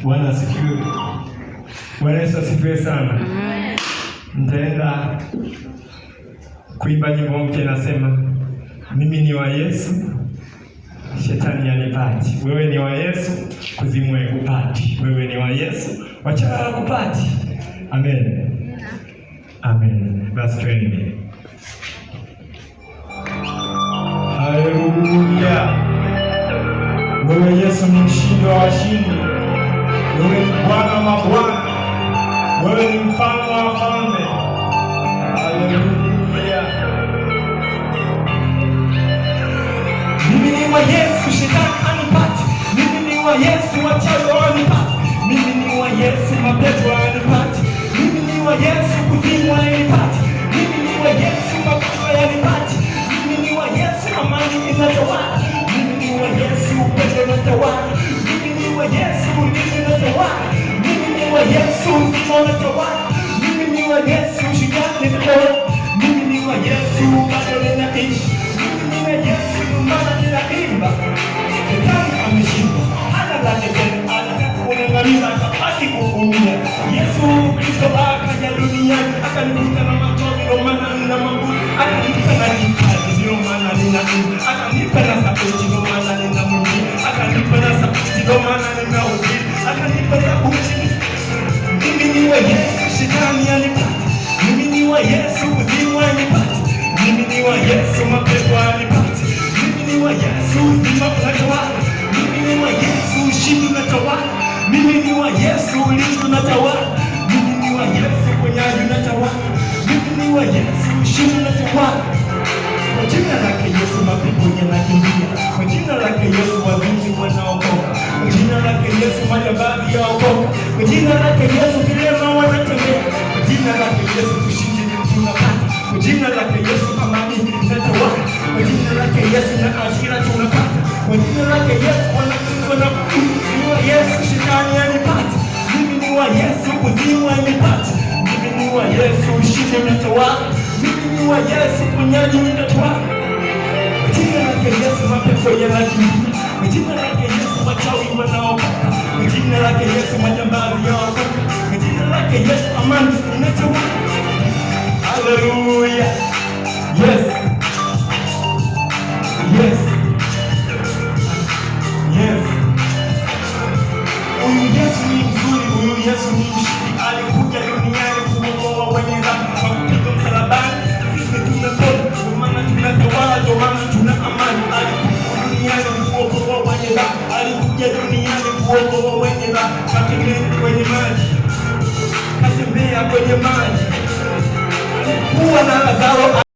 Bwana asifiwe. Bwana Yesu asifiwe sana. Nitaenda kuimba nyimbo mpya inasema, mimi ni wa Yesu, shetani hanipati. Wewe ni wa Yesu, kuzimu haikupati. Wewe ni wa Yesu, wachawi hawakupati. Amen. Amen. Verse 20. Haleluya. Wewe Yesu ni mshindi wa washindi. Wewe ni Bwana wa mabwana. Wewe ni mfalme wa wafalme. Haleluya. Mimi ni wa Yesu, shetani hanipati. Mimi ni wa Yesu, wachawi hawanipati. Mimi ni wa Yesu, mapepo hayanipati. Mimi ni wa Yesu, kuzimu hayanipati. Mimi ni wa Yesu, mapepo hayanipati. Mimi ni wa Yesu, amani inatawala. Mimi ni wa Yesu, upendo unatawala. Mimi ni wa Yesu, ulinzi unatawala. Mimi ni wa Yesu, uzima unatawala. Mimi ni wa Yesu, shukrani unatawala. Mimi ni wa Yesu, bado ninaishi. Mimi ni wa Yesu, maana ninaimba. Shetani ameshindwa, hana lake tena, anataka kunang'aniza, hataki kuumia. Yesu Kristo akaja duniani, akanifuta na machozi, ndio maana nina mabudu. Akanifuta na kipaji, ndio maana ninaimba. Akanipa na sauti, ndio maana ninamwimbia. Akanipa na sauti, ndio maana ninahubiri. Akanipa sauti. Mimi ni wa Yesu, shetani hanipati. Mimi ni wa Yesu, kuzimu hanipati. Mimi ni wa Yesu, mapepo hanipati. Mimi ni wa Yesu, uzima unatawala. Mimi ni wa Yesu, ushindi unatawala. Mimi ni wa Yesu, ulinzi unatawala. Mimi ni wa Yesu, uponyaji unatawala. Mimi ni wa Yesu, ushindi unatawala. Kwa jina lake Yesu mapepo yanakimbia. Kwa jina lake Yesu wazinzi wanaokoka. Kwa jina lake Yesu majambazi yaokoka. Kwa jina lake Yesu vilema wanatembea. Kwa jina lake Yesu ushindi tunapata. Kwa jina lake Yesu amani inatawala. Kwa jina lake Yesu na ajira tunapata. Kwa jina lake Yesu wanakuwa ni wa Yesu, shetani hanipati. Mimi ni wa Yesu, kuzimu hanipati. Mimi ni wa Yesu, ushindi unatawala. Mimi ni wa Yesu, uponyaji unatawala. Kwa jina lake Yesu mapepo yanakimbia. Kwa jina lake Yesu wachawi wanaokoka. Kwa jina lake Yesu majambazi yaokoka. Kwa jina lake Yesu amani inatawala. Hallelujah. Yes. Yes. Yes. Huyu Yesu ni mzuri, huyu Yesu ni mshindi. Alikuja duniani kuokoa wenye dhambi kwa kupiga msalabani. Sisi tumepona, ndio maana tunatawala, ndio maana tuna amani. Alikuja duniani kuokoa wenye dhambi. Alikuja duniani kuokoa wenye dhambi. Katembea kwenye maji. Katembea kwenye maji. Alikuwa na Lazaro.